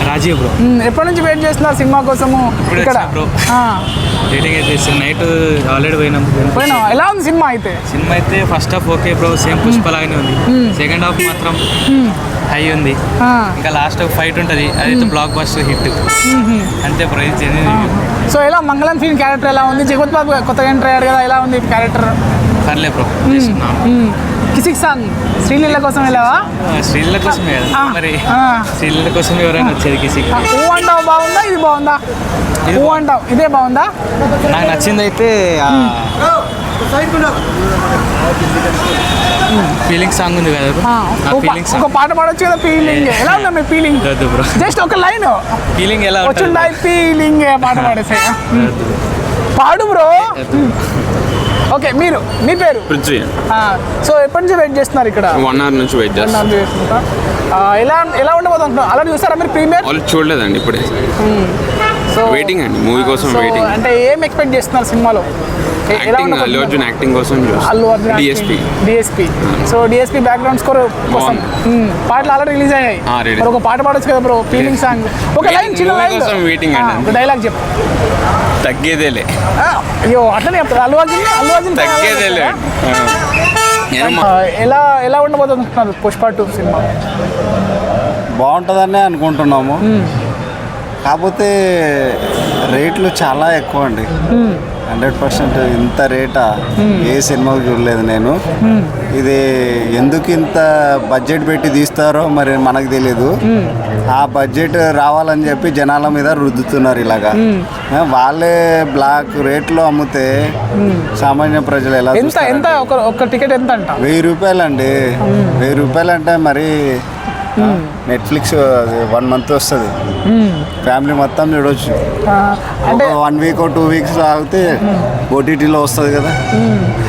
Rajiv bro. ఎప్పటి నుంచి wait చేస్తున్నారు సినిమా కోసము ఇక్కడ? రేటింగ్ అయితే నైట్ ఆల్రెడీ పోయినా. ఎలా ఉంది సినిమా అయితే? సినిమా అయితే first half okay bro, same Pushpa లాగానే ఉంది. సెకండ్ హాఫ్ మాత్రం హై ఉంది. ఇంకా లాస్ట్ ఫైట్ ఉంటుంది, అదైతే బ్లాక్ బస్టర్ హిట్ అంతే బ్రో. ఇది జెన్యూన్. సో ఎలా మంగళం ఫిల్మ్ క్యారెక్టర్ ఎలా ఉంది? జగత్ బాబు కొత్తగా ఎంటర్ అయ్యాడు కదా, ఎలా ఉంది క్యారెక్టర్? పర్లే బ్రో. కిసిక్ సాంగ్ శ్రీలీల కోసం వెళ్ళావా? శ్రీలీల కోసమే కదా మరి, శ్రీలీల కోసం ఎవరైనా వచ్చేది కిసిక్. ఊ అంటావు బాగుందా, ఇది బాగుందా? ఊ అంటావు ఇదే బాగుందా? నాకు నచ్చింది అయితే ఫీలింగ్ సాంగ్ ఉంది కదా, ఒక పాట పాడొచ్చు కదా. ఫీలింగ్ ఎలా ఉందా మీ ఫీలింగ్? బ్రో జస్ట్ ఒక లైన్ ఫీలింగ్ ఎలా వచ్చిందా? ఫీలింగ్ పాట పాడేసా పాడు బ్రో. ఓకే, మీరు మీ పేరు? పృథ్వీ. సో ఎప్పటి నుంచి వెయిట్ చేస్తున్నారు ఇక్కడ? 1 hour నుంచి వెయిట్ చేస్తున్నా. ఎలా ఉండబోతున్నారు? అలా చూస్తారా మీరు ప్రీమియర్? చూడలేదండి ఇప్పుడే. సో వెయిటింగ్ అండి, మూవీ కోసం వెయిటింగ్. అంటే ఏం ఎక్స్పెక్ట్ చేస్తున్నారు సినిమాలో? యాక్టింగ్, అల్లు అర్జున్ యాక్టింగ్ కోసం. DSP. So DSP background score కోసం పాటలు ఆల్రెడీ రిలీజ్ అయ్యాయి. మరి ఒక పాట పాడొచ్చు కదా బ్రో, ఫీలింగ్ సాంగ్. ఒక లైన్, చిన్న లైన్ వెయిటింగ్ అండి. డైలాగ్ చెప్పు. తగ్గేదేలే. అయ్యో అట్లనే చెప్తారు. అల్లు అర్జున్ తగ్గేదేలే. ఎలా ఉండబోతున్నారు పుష్ప 2 సినిమా? బాగుంటుందనే అనుకుంటున్నాము. కాకపోతే రేట్లు చాలా ఎక్కువ అండి. 100% ఇంత రేటా ఏ సినిమాకు చూడలేదు నేను. ఇది ఎందుకు ఇంత బడ్జెట్ పెట్టి తీస్తారో మరి మనకు తెలియదు. ఆ బడ్జెట్ రావాలని చెప్పి జనాల మీద రుద్దుతున్నారు ఇలాగా. వాళ్ళే బ్లాక్ రేట్లో అమ్మితే సామాన్య ప్రజలు ఎలా? ఎంత ఒక టికెట్ ఎంత అంట? 1000 రూపాయలు అండి. 1000 రూపాయలు అంటే మరి నెట్ఫ్లిక్స్ 1 month వస్తుంది, ఫ్యామిలీ మొత్తం చూడవచ్చు. అంటే 1 week 2 weeks ఆగితే ఓటీటీలో వస్తుంది కదా,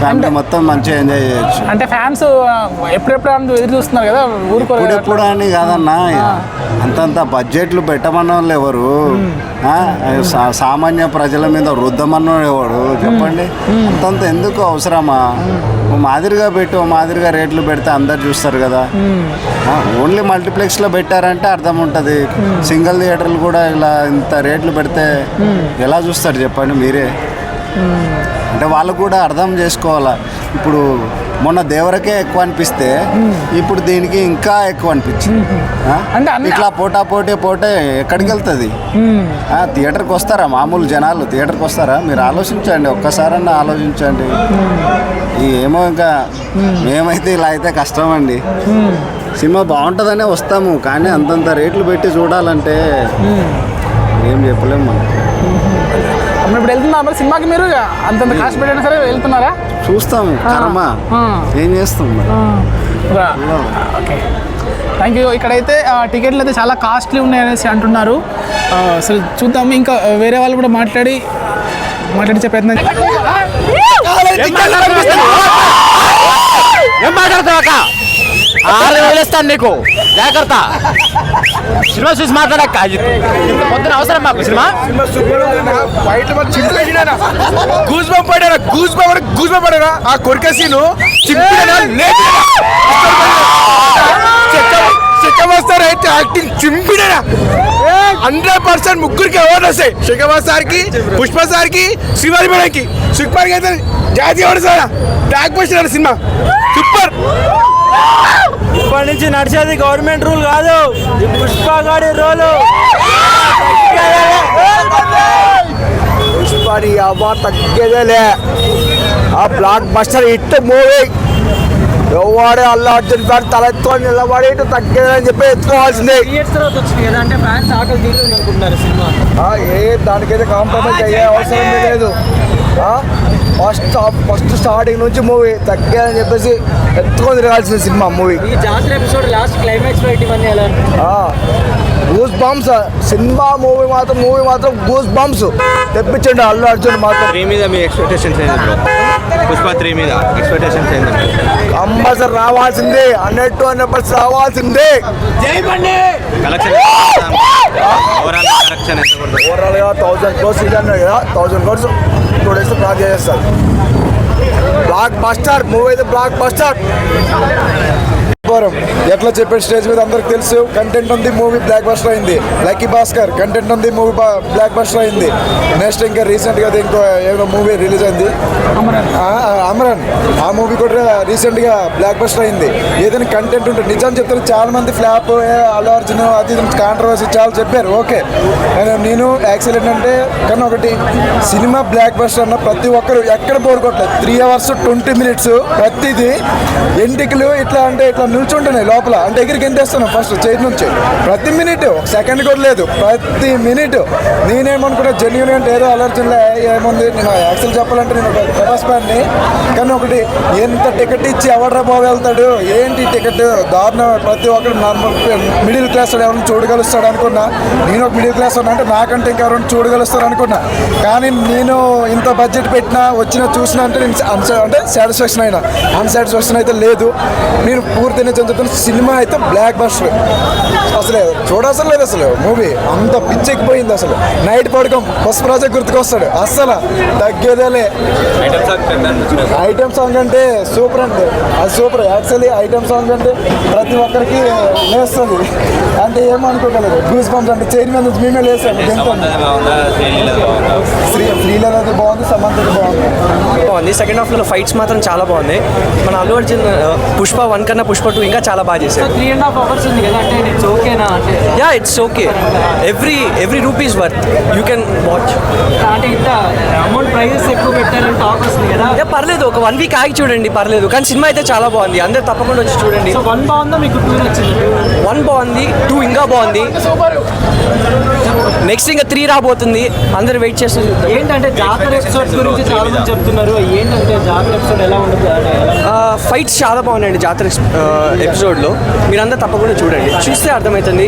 ఫ్యామిలీ మొత్తం మంచిగా ఎంజాయ్ చేయొచ్చు. అంటే ఫ్యాన్స్ ఎప్పుడెప్పుడు ఎదురు చూస్తున్నారు కదా, ఎప్పుడు అని కాదన్నా. అంతంత బడ్జెట్లు పెట్టమన్న వాళ్ళు ఎవరు? సామాన్య ప్రజల మీద వృద్ధమన్నోడు ఎవడు చెప్పండి? అంతంత ఎందుకు అవసరమా? మాదిరిగా పెట్టి మాదిరిగా రేట్లు పెడితే అందరు చూస్తారు కదా. ఓన్లీ మల్టీప్లెక్స్లో పెట్టారంటే అర్థం ఉంటుంది. సింగిల్ థియేటర్లు కూడా ఇలా ఇంత రేట్లు పెడితే ఎలా చూస్తారు చెప్పండి మీరే? అంటే వాళ్ళు కూడా అర్థం చేసుకోవాలా. ఇప్పుడు మొన్న దేవరకే ఎక్కువ అనిపిస్తే ఇప్పుడు దీనికి ఇంకా ఎక్కువ అనిపించింది. ఇట్లా పోటే ఎక్కడికి వెళ్తుంది? థియేటర్కి వస్తారా మామూలు జనాలు? థియేటర్కి వస్తారా? మీరు ఆలోచించండి, ఒక్కసారన్నా ఆలోచించండి. ఏమో ఇంకా మేమైతే ఇలా అయితే కష్టం అండి. సినిమా బాగుంటుందనే వస్తాము, కానీ అంతంత రేట్లు పెట్టి చూడాలంటే ఏం చెప్పలేము మనం. ఇప్పుడు వెళ్తున్నారు సినిమాకి, మీరు అంతంత కాస్ట్ పెట్టినా సరే వెళ్తున్నారా? చూస్తాము, కర్మ ఏం చేస్తాం. Okay, thank you. ఇక్కడైతే టికెట్లు అయితే చాలా కాస్ట్లీ ఉన్నాయనేసి అంటున్నారు. అసలు చూద్దాము, ఇంకా వేరే వాళ్ళు కూడా మాట్లాడించే ప్రయత్నం. ఏం మాట్లాడతావు? 6,000 ఇస్తాను నీకు, జాగ్రత్త. సినిమా చూసి మాట్లాడక పొద్దున అవసరం మాకు సినిమా. గూస్ పడారా ఆ కొరికే సీను వస్తారైతే యాక్టింగ్ చింపిడరా 100%. ముగ్గురికి అవార్డు వస్తాయి. శేఖర్ సార్కి, పుష్ప సార్కి, శ్రీవారి మేడంకి. సుకుమార్కి అయితే జాతీయ award sir. Block buster cinema super. ఇప్పటి నుంచి నడిచేది గవర్నమెంట్ రూల్ కాదు, పుష్ప గాడి రోలు. పుష్పని అవార్డు తగ్గేదేలే. ఆ బ్లాక్ బస్టర్ హిట్ మూవీ. ఎవడే అల్లు అర్జున్ ఫ్యాన్ తలెత్తుకొని నిలబడి తగ్గేదని చెప్పి ఎత్తుకోవాల్సిందే. దానికైతే కాంప్రమైజ్ అయ్యే అవసరం లేదు. ఫస్ట్ స్టార్టింగ్ నుంచి మూవీ తగ్గేదని చెప్పేసి ఎత్తుకొని తిరగాల్సిన సినిమా మూవీ. గూస్ బంప్స్ సినిమా. మూవీ మాత్రం గూస్ బంప్స్ తెప్పించండి అల్లు అర్జున్ మాత్రం. 3 మీద మీ ఎక్స్పెక్టేషన్స్ ఏంది బ్రో? పుష్ప 3 మీద ఎక్స్పెక్టేషన్స్ ఏంది? కంపల్సరీ రావాల్సిందే, 100% రావాల్సిందే. ఓవరాల్గా 1000 crores అన్నారు కదా, 1000 crores 2 days క్రాస్ చేస్తారు. బ్లాక్ బస్టర్ మూవీ అయితే బ్లాక్ బస్టర్. ఎట్లా చెప్పే స్టేజ్ మీద అందరికి తెలుసు. కంటెంట్ ఉంది, మూవీ బ్లాక్ బస్టర్ అయింది. లక్కీ భాస్కర్ కంటెంట్ ఉంది, మూవీ బ్లాక్ బస్టర్ అయింది. నెక్స్ట్ ఇంకా రీసెంట్ గా ఇంకో ఏదో మూవీ రిలీజ్ అయింది, అమరన్. ఆ మూవీ కూడా రీసెంట్ గా బ్లాక్ బస్టర్ అయింది. ఏదైనా కంటెంట్ ఉంటుంది. నిజం చెప్తారు, చాలా మంది ఫ్లాప్ అల్లు అర్జున్ అది కాంట్రవర్సీ చాలా చెప్పారు. ఓకే, నేను యాక్సిడెంట్ అంటే కానీ ఒకటి సినిమా బ్లాక్ బస్టర్ అన్న ప్రతి ఒక్కరు ఎక్కడ పోరుకోవట్లేదు. 3 hours 20 minutes ప్రతిదీ ఎంటికలు ఇట్లా అంటే ఇట్లా నిల్చుంటున్నాయి లోపల. అంటే ఎగిరికి ఎంతేస్తున్నాం ఫస్ట్ చైర్ నుంచి. ప్రతి మినిట్ సెకండ్ కూడా లేదు, ప్రతి మినిట్. నేనేమనుకున్నా జెన్యున్ అంటే ఏదో అల్లు అర్జున్లో ఏముంది. నేను యాక్చువల్ చెప్పాలంటే నేను ఒక ప్రభాస్ ఫ్యాన్ని. కానీ ఒకటి ఎంత టికెట్ ఇచ్చి ఎవడరా బాబు వెళ్తాడు, ఏంటి టికెట్ దారుణం. ప్రతి ఒక్కరు నార్మల్ మిడిల్ క్లాస్ ఎవరైనా చూడగలుస్తాడు అనుకున్నా. నేను ఒక మిడిల్ క్లాస్ ఉన్నా అంటే నాకంటే ఇంకా ఎవరైనా చూడగలుస్తారు అనుకున్నా. కానీ నేను ఇంత బడ్జెట్ పెట్టినా వచ్చినా చూసినా అంటే నేను అంటే సాటిస్ఫాక్షన్ అయినా. అన్సాటిస్ఫాక్షన్ అయితే లేదు. నేను పూర్తి నిజం చెప్తాను, సినిమా అయితే బ్లాక్ బస్టర్. అసలు చూడాల్సిన లేదు. అసలు మూవీ అంత పిచ్చెక్కిపోయింది. అసలు నైట్ పడుకోం పుష్పరాజే గుర్తుకొస్తాడు. అస్సలు తగ్గేదేలే. ఐటమ్ సాంగ్ అంటే సూపర్ అండి, అది సూపర్. యాక్చువల్లీ ఐటమ్ సాంగ్ అంటే ప్రతి ఒక్కరికి లేస్తుంది. అంటే ఏమనుకోగలరు, గూస్ బంప్స్ అంటే చైర్ మీద మేమే లేసాము. శ్రీలీలది బాగుంది, సమంతది బాగుంది. సెకండ్ హాఫ్ లో ఫైట్స్ మాత్రం చాలా బాగుంది. మన అల్లు అర్జున్ పుష్ప 1 కన్నా పుష్ప 2 ఇంకా చాలా బాగా చేశారు. 3.5 hours ఉంది కదా, అంటే ఇట్స్ ఓకేనా? అంటే yeah, it's okay. Every rupees worth you can watch. అంటే ఇంత అమౌంట్ ప్రైజెస్ ఎక్కువ పెట్టారని టాక్ వస్తుంది కదా. యా, పర్లేదు, ఒక 1 week ఆగి చూడండి, పర్లేదు. కానీ సినిమా అయితే చాలా బాగుంది, అందరు తప్పకుండా వచ్చి చూడండి. 1 బాగుందా మీకు? 2 నచ్చింది? 1 బాగుంది, 2 ఇంకా బాగుంది. నెక్స్ట్ ఇంకా 3 రాబోతుంది, అందరు వెయిట్ చేస్తూ చూద్దాం. ఏంటంటే జాతర ఎపిసోడ్స్ గురించి చాలా మంది చెప్తున్నారు. ఏంటంటే జాతర ఎపిసోడ్ ఎలా ఉంటుంది? ఫైట్స్ చాలా బాగున్నాయండి జాతర ఎపిసోడ్లో. మీరందరూ తప్పకుండా చూడండి, చూస్తే అర్థమవుతుంది.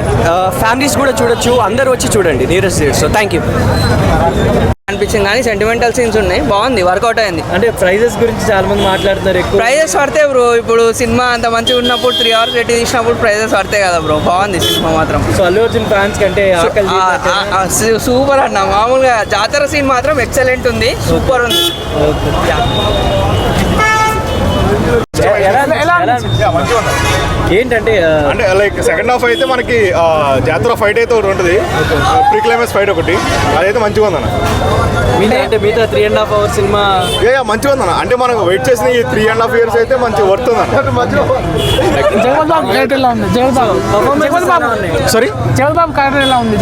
ఫ్యామిలీస్ కూడా చూడొచ్చు, అందరూ వచ్చి చూడండి nearest date. So thank you అనిపించింది. కానీ సెంటిమెంటల్ సీన్స్ ఉన్నాయి, బాగుంది, వర్కౌట్ అయింది. అంటే ప్రైజెస్ గురించి చాలా మంది మాట్లాడుతున్నారు. ఎక్కువ ప్రైజెస్ పడితే బ్రో, ఇప్పుడు సినిమా అంత మంచిగా ఉన్నప్పుడు 3 hours పెట్టి తీసినప్పుడు ప్రైజెస్ పడతాయి కదా బ్రో. బాగుంది సినిమా మాత్రం. సో అల్లు అర్జున్ ఫ్యాన్స్ కంటే సూపర్ అన్న. మామూలుగా జాతర సీన్ మాత్రం ఎక్సలెంట్ ఉంది, సూపర్ ఉంది. ఏంటంటే అంటే లైక్ సెకండ్ హాఫ్ అయితే మనకి జాతర ఫైట్ అయితే ఒకటి ఉంటుంది, ప్రీ క్లైమాక్స్ ఫైట్ ఒకటి, అదైతే మంచిగా ఉందన్న. అంటే మిగతా 3.5 hours సినిమా మంచిగా ఉందన్న. అంటే మనం వెయిట్ చేసిన ఈ 3.5 years అయితే మంచి వర్త్ ఉందన్న. సారీ, జగద్బాబు క్యారెక్టర్ ఎలా ఉంది?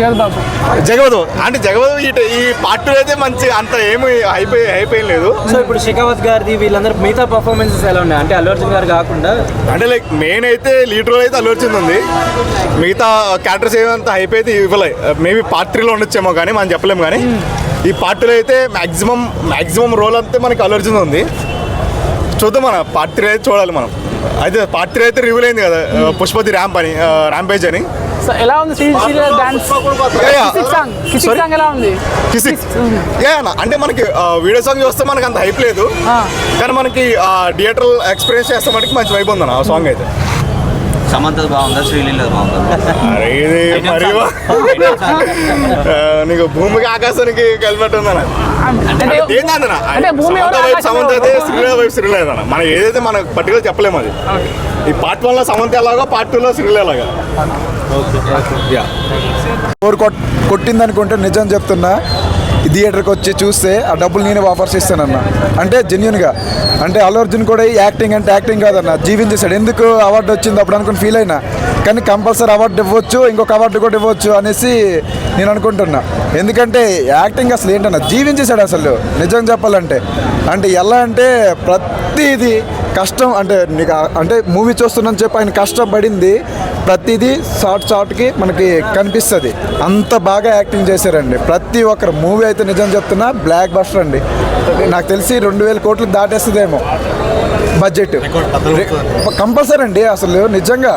జగవదు అంటే జగవదు ఈ పార్ట్ అయితే మంచి అంత ఏమి అయిపోయి లేదు. సో ఇప్పుడు షెకావత్ గారిది వీళ్ళందరూ మిగతా పర్ఫార్మెన్సెస్ ఎలా ఉన్నాయి? అంటే అల్లు అర్జున్ గారు కాకుండా అంటే లైక్ మెయిన్ అయితే లీడ్ రోల్ అయితే అల్లు అర్జున్ ఉంది. మిగతా క్యారెక్టర్స్ ఏమంత హైప్ అయితే ఇవ్వలే. మేబీ పార్ట్ 3లో ఉండొచ్చేమో కానీ మనం చెప్పలేము. కానీ ఈ పార్ట్ 2లో అయితే మ్యాక్సిమం రోల్ అంతే మనకి అల్లు అర్జున్ ఉంది. చూద్దాం, మన పార్ట్ 3 అయితే చూడాలి మనం. అయితే పార్ట్ 3 అయితే రివ్యూల్ అయింది కదా, పుష్పతి ర్యాంపేజ్ అని. ఎలా ఉంది? అంటే మనకి వీడియో సాంగ్ చూస్తే మనకి అంత హైప్ లేదు, కానీ మనకి థియేటర్ ఎక్స్పీరియన్స్ చేస్తే మనకి మంచి వైబ్ ఉందన్న ఆ సాంగ్ అయితే. సమంతది బాగుందా, శ్రీలీలది బాగుందా? అరే ఇది మరి నీకు భూమికి ఆకాశానికి కలిపట్టు ఉందన్న. సమంత అయితే శ్రీలీల వైపు శ్రీలేదన్న. మనం ఏదైతే మనకు పర్టికులర్ చెప్పలేము. అది ఈ పార్ట్ 1లో సమంత ఎలాగో పార్ట్ 2లో శ్రీలీల ఎలాగా. కొట్టింది అనుకుంటే నిజం చెప్తున్నా, థియేటర్కి వచ్చి చూస్తే ఆ డబ్బులు నేనే వాపస్ ఇస్తానన్న. అంటే జెన్యున్గా. అంటే అల్లు అర్జున్ కూడా యాక్టింగ్ అంటే యాక్టింగ్ కాదన్న, జీవించేశాడు. ఎందుకు అవార్డు వచ్చింది అప్పుడు అనుకుని ఫీల్ అయినా. కానీ కంపల్సరీ అవార్డు ఇవ్వచ్చు, ఇంకొక అవార్డు కూడా ఇవ్వచ్చు అనేసి నేను అనుకుంటున్నా. ఎందుకంటే యాక్టింగ్ అసలు ఏంటన్నా జీవించేశాడు అసలు నిజం చెప్పాలంటే. అంటే ఎలా అంటే ప్రతిదీ కష్టం. అంటే నీకు అంటే మూవీ చూస్తున్నాను చెప్పి ఆయన కష్టపడింది ప్రతిదీ షార్ట్కి మనకి కనిపిస్తుంది. అంత బాగా యాక్టింగ్ చేశారండి ప్రతి ఒక్కరు. మూవీ అయితే నిజం చెప్తున్నా బ్లాక్ బస్టర్ అండి. నాకు తెలిసి 2000 కోట్లు దాటేస్తుందేమో బడ్జెట్ కంపల్సరీ అండి. అసలు నిజంగా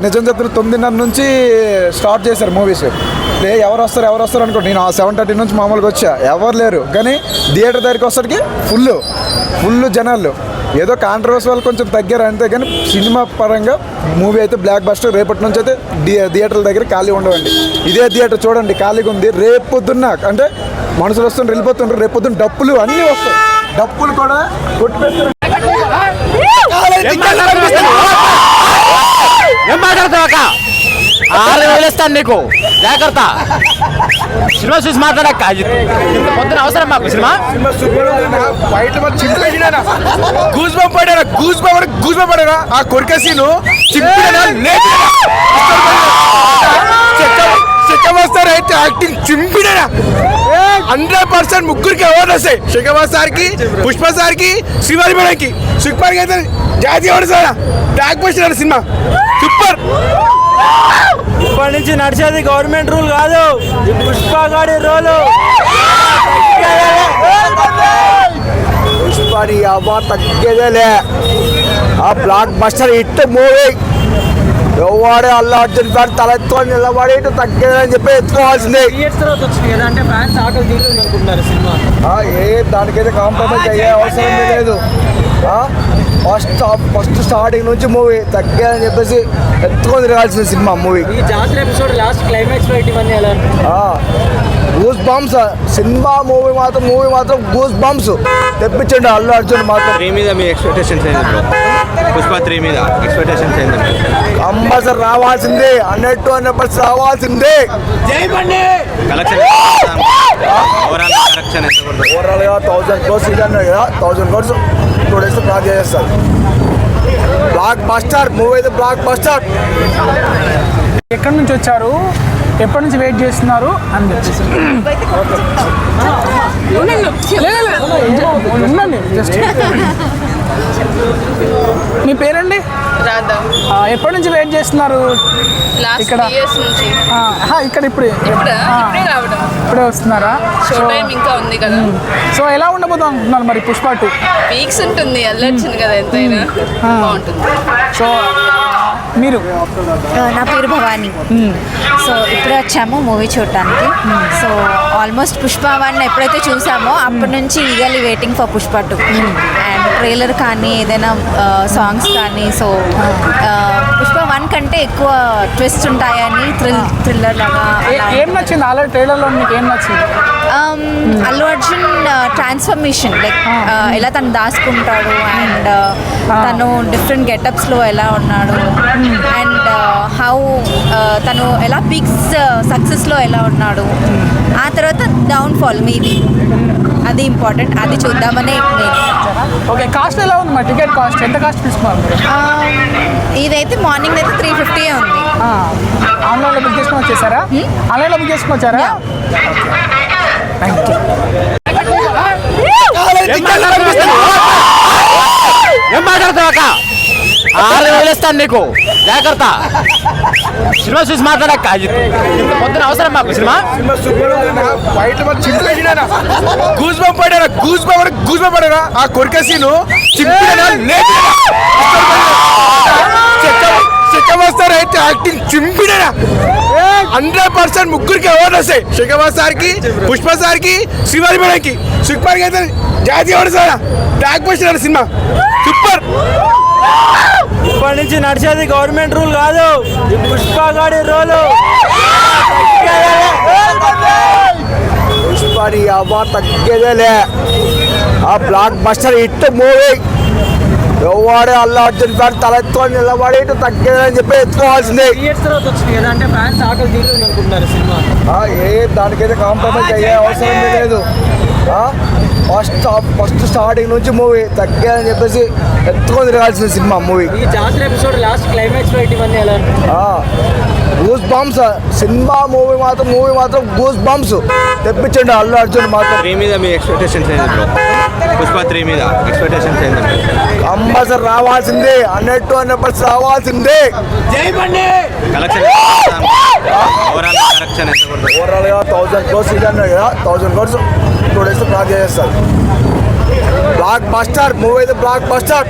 నిజం చెప్తున్నా 9:30 నుంచి స్టార్ట్ చేశారు మూవీస్. ఎవరు వస్తారు అనుకోండి. నేను 7:30 నుంచి మామూలుగా వచ్చా, ఎవరు లేరు. కానీ థియేటర్ దగ్గరికి వచ్చేసరికి ఫుల్ జనాలు. ఏదో కాంట్రవర్సీ వాళ్ళు కొంచెం తగ్గారు అంతే, కానీ సినిమా పరంగా మూవీ అయితే బ్లాక్ బస్టర్. రేపటి నుంచి అయితే థియేటర్ల దగ్గర ఖాళీ ఉండవండి. ఇదే థియేటర్ చూడండి ఖాళీగా ఉంది. రేపు పొద్దున్న అంటే మనుషులు వస్తుండ్రు వెళ్ళిపోతుండ్రు, రేపు పొద్దున్న డప్పులు అన్నీ వస్తాయి. డప్పులు కూడా కొట్టి ఏం మాట్లాడతావు అక్క 6,000 ఇస్తాను నీకు జాగ్రత్త సినిమా చూసి మాట్లాడక్క పొద్దున అవసరం మాకు సినిమా ఫైట్ చింపేసినా గూస్ బంప్ పడారా గూస్ బంప్ పడారా ఆ కొరికే సీను చింపినా శేఖర్ అయితే యాక్టింగ్ చింపినా 100% ముగ్గురికి అవార్డు వస్తాయి. శేఖర్ సార్కి, పుష్ప సార్కి, శివాజీ మేడంకి. సుకుమార్ అయితే జాతీయ award sir. Block buster cinema super. ఇప్పటి నుంచి నడిచేది గవర్నమెంట్ రూల్ కాదు, పుష్ప గాడి రోలు. పుష్పని అవార్డు తగ్గేదేలే. ఆ బ్లాక్ బస్టర్ హిట్ మూవీ ఎవడే అల్లు అర్జున్ ఫ్యాన్ తలెత్తుకొని నిలబడి తగ్గేదని చెప్పి ఎత్తుకోవాల్సిందే. దానికైతే కాంప్రమైజ్ అయ్యే అవసరం లేదు. ఫస్ట్ స్టార్టింగ్ నుంచి మూవీ తగ్గేదని చెప్పేసి ఎత్తుకొని తిరగాల్సిన సినిమా మూవీ. గూస్ బంప్స్ సినిమా మూవీ మాత్రం గూస్ బంప్స్ తెప్పించండి అల్లు అర్జున్ మాత్రం. 3 మీద మీ ఎక్స్పెక్టేషన్స్ ఏంటి బ్రో? పుష్ప 3 మీద ఎక్స్పెక్టేషన్స్ ఏంటి? కంపల్సరీ రావాల్సిందే, 100% రావాల్సిందే. కలెక్షన్ ఓవరాల్ కలెక్షన్ ఎంత ఉంటుంది? ఓవరాల్గా 1000 crores ఇది అన్నారు కదా, 1000 crores 2 days క్రాస్ చేస్తారు. బ్లాక్ బస్టర్ మూవీ అయితే బ్లాక్ బస్టర్. ఎక్కడి నుంచి వచ్చారు, ఎప్పటి నుంచి వెయిట్ చేస్తున్నారు అని చెప్పేసి ఉండండి జస్ట్. మీ పేరండి? రాధా. ఎప్పటి నుంచి వెయిట్ చేస్తున్నారు ఇక్కడ? ఇక్కడ ఇప్పుడే రావడం, ఇప్పుడే వస్తున్నారా? షో టైం ఇంకా ఉంది కదా. సో ఎలా ఉండబోతుంది అనుకుంటున్నారు మరి పుష్ప 2? వీక్స్ ఉంటుంది, వెళ్ళొచ్చింది కదా, ఎంతైనా బాగుంటుంది. సో మీరు? నా పేరు భవానీ. సో ఇప్పుడే వచ్చాము మూవీ చూడటానికి. సో ఆల్మోస్ట్ పుష్ప 1 ఎప్పుడైతే చూసామో అప్పటి నుంచి eagerly waiting for Pushpa 2. And trailer కానీ ఏదైనా సాంగ్స్ కానీ. సో పుష్ప 1 కంటే ఎక్కువ ట్విస్ట్ ఉంటాయని థ్రిల్లర్ లాగా. ఏం నచ్చింది ఆల్రెడీ ట్రైలర్లో మీకు? ఏం నచ్చింది? అల్లు అర్జున్ ట్రాన్స్ఫర్మేషన్, లైక్ ఎలా తను దాచుకుంటాడు అండ్ తను డిఫరెంట్ గెటప్స్లో ఎలా ఉన్నాడు అండ్ హౌ తను ఎలా పీక్స్ సక్సెస్లో ఎలా ఉన్నాడు, ఆ తర్వాత డౌన్ఫాల్ మేబీ అది ఇంపార్టెంట్. అది చూద్దామని నేను. ఓకే, కాస్ట్ ఎలా ఉంది మా టికెట్ కాస్ట్? ఎంత కాస్ట్ తీసుకున్నారు? ఇదైతే మార్నింగ్ అయితే 350 ఉంది. ఆన్లైన్లో బుక్ చేసుకొని వచ్చేసారా? ఆన్లైన్లో బుక్ చేసుకొని వచ్చారా? Thank you. ఏం మాట్లాడతావు అక్క 6,000 ఇస్తాను నీకు జాగ్రత్త సినిమా చూసి మాట్లాడక్క పొద్దున అవసరం మాకు సినిమా. ఫైట్ చింపేసినా గూస్ బంప్ పడారా ఆ కొరికే సీను చింపినా శేఖర్ అయితే యాక్టింగ్ చింపినా 100% ముగ్గురికి అవార్డు వస్తాయి. శేఖర్ సార్కి, పుష్ప సార్కి, శివాజీ మేడంకి. సుకుమార్ అయితే జాతీయ award sir. Block buster cinema super. ఇప్పటి నుంచి నడిచేది గవర్నమెంట్ రూల్ కాదు, పుష్ప గాడి రోలు. పుష్పని అవార్డు తగ్గేదేలే. ఆ బ్లాక్ బస్టర్ హిట్ మూవీ ఎవడే అల్లు అర్జున్ ఫ్యాన్ తలెత్తుకొని నిలబడి తగ్గేదని చెప్పి ఎత్తుకోవాల్సిందే. దానికైతే కాంప్రమైజ్ అయ్యే అవసరం లేదు. ఫస్ట్ స్టార్టింగ్ నుంచి మూవీ తగ్గేదని చెప్పేసి ఎత్తుకొని తిరగాల్సిన సినిమా మూవీ. గూస్ బంప్స్ సినిమా మూవీ మాత్రం గూస్ బంప్స్ తెప్పించండి అల్లు అర్జున్ మాత్రం. 3 మీద మీ ఎక్స్పెక్టేషన్స్ ఏంటి బ్రో? పుష్ప 3 మీద ఎక్స్పెక్టేషన్స్ ఏంటి? కంపల్సరీ రావాల్సిందే, 100% రావాల్సిందే. కలెక్షన్ ఓవరాల్ కలెక్షన్ ఎంత ఉంటుంది? ఓవరాల్గా 1000 crores ఇది అన్నారు కదా, 1000 crores 2 days క్రాస్ చేస్తారు. బ్లాక్ బస్టర్ మూవీ అయితే బ్లాక్ బస్టర్.